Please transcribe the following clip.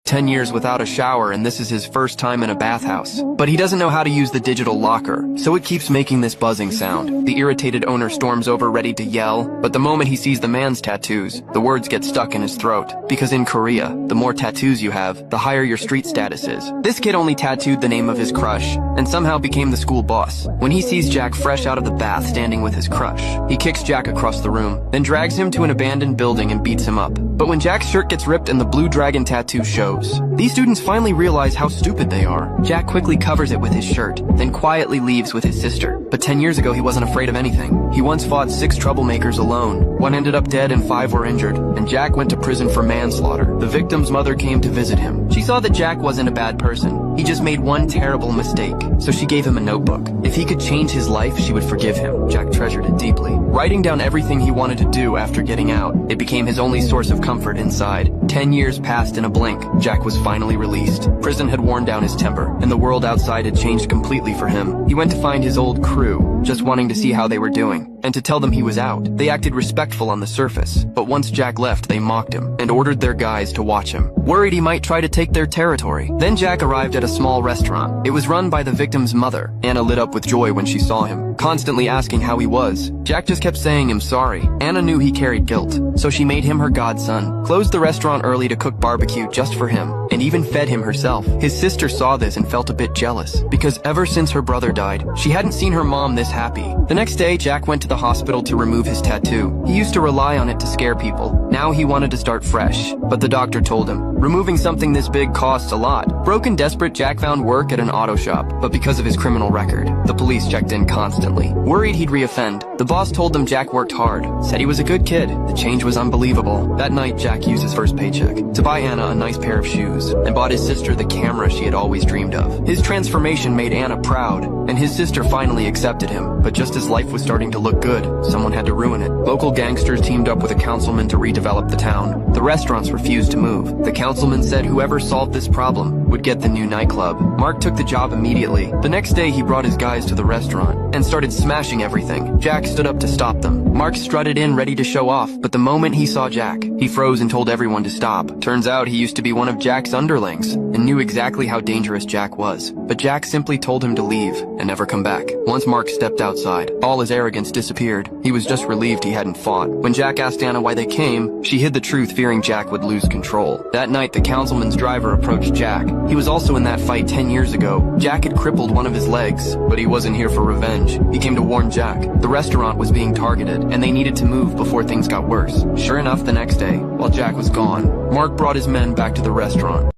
10 years without a shower, and this is his first time in a bathhouse. But he doesn't know how to use the digital locker, so it keeps making this buzzing sound. The irritated owner storms over ready to yell, but the moment he sees the man's tattoos, the words get stuck in his throat. Because in Korea, the more tattoos you have, the higher your street status is. This kid only tattooed the name of his crush, and somehow became the school boss. When he sees Jack fresh out of the bath standing with his crush, he kicks Jack across the room, then drags him to an abandoned building and beats him up. But when Jack's shirt gets ripped and the blue dragon tattoo shows, these students finally realize how stupid they are. Jack quickly covers it with his shirt, then quietly leaves with his sister. But 10 years ago, he wasn't afraid of anything. He once fought 6 troublemakers alone. 1 ended up dead and 5 were injured, and Jack went to prison for manslaughter. The victim's mother came to visit him. She saw that Jack wasn't a bad person. He just made one terrible mistake, so she gave him a notebook. If he could change his life, she would forgive him. Jack treasured it deeply. Writing down everything he wanted to do after getting out, it became his only source of comfort inside. 10 years passed in a blink. Jack was finally released. Prison had worn down his temper, and the world outside had changed completely for him. He went to find his old crew, just wanting to see how they were doing, and to tell them he was out. They acted respectful on the surface, but once Jack left, they mocked him, and ordered their guys to watch him, worried he might try to take their territory. Then Jack arrived at a small restaurant. It was run by the victim's mother. Anna lit up with joy when she saw him, constantly asking how he was. Jack just kept saying I'm sorry. Anna knew he carried guilt, so she made him her godson, closed the restaurant early to cook barbecue just for him, and even fed him herself. His sister saw this and felt a bit jealous, because ever since her brother died, she hadn't seen her mom this happy. The next day, Jack went to the hospital to remove his tattoo. He used to rely on it to scare people. Now he wanted to start fresh, but the doctor told him, removing something this big costs a lot. Broken desperate, Jack found work at an auto shop, but because of his criminal record, the police checked in constantly, worried he'd reoffend. The boss told them Jack worked hard, said he was a good kid. The change was unbelievable. That night, Jack used his first paycheck to buy Anna a nice pair of shoes, and bought his sister the camera she had always dreamed of. His transformation made Anna proud, and his sister finally accepted him. But just as life was starting to look good, someone had to ruin it. Local gangsters teamed up with a councilman to redevelop the town. The restaurants refused to move. The councilman said whoever solved this problem would get the new nightclub. Mark took the job immediately. The next day, he brought his guys to the restaurant and started smashing everything. Jack stood up to stop them. Mark strutted in ready to show off, but the moment he saw Jack, he froze and told everyone to stop. Turns out he used to be one of Jack's underlings and knew exactly how dangerous Jack was. But Jack simply told him to leave and never come back. Once Mark stepped outside, all his arrogance disappeared. He was just relieved he hadn't fought. When Jack asked Anna why they came, she hid the truth, fearing Jack would lose control. That night, the councilman's driver approached Jack. He was also in that fight 10 years ago. Jack had crippled one of his legs, but he wasn't here for revenge. He came to warn Jack. The restaurant was being targeted, and they needed to move before things got worse. Sure enough, the next day, while Jack was gone, Mark brought his men back to the restaurant.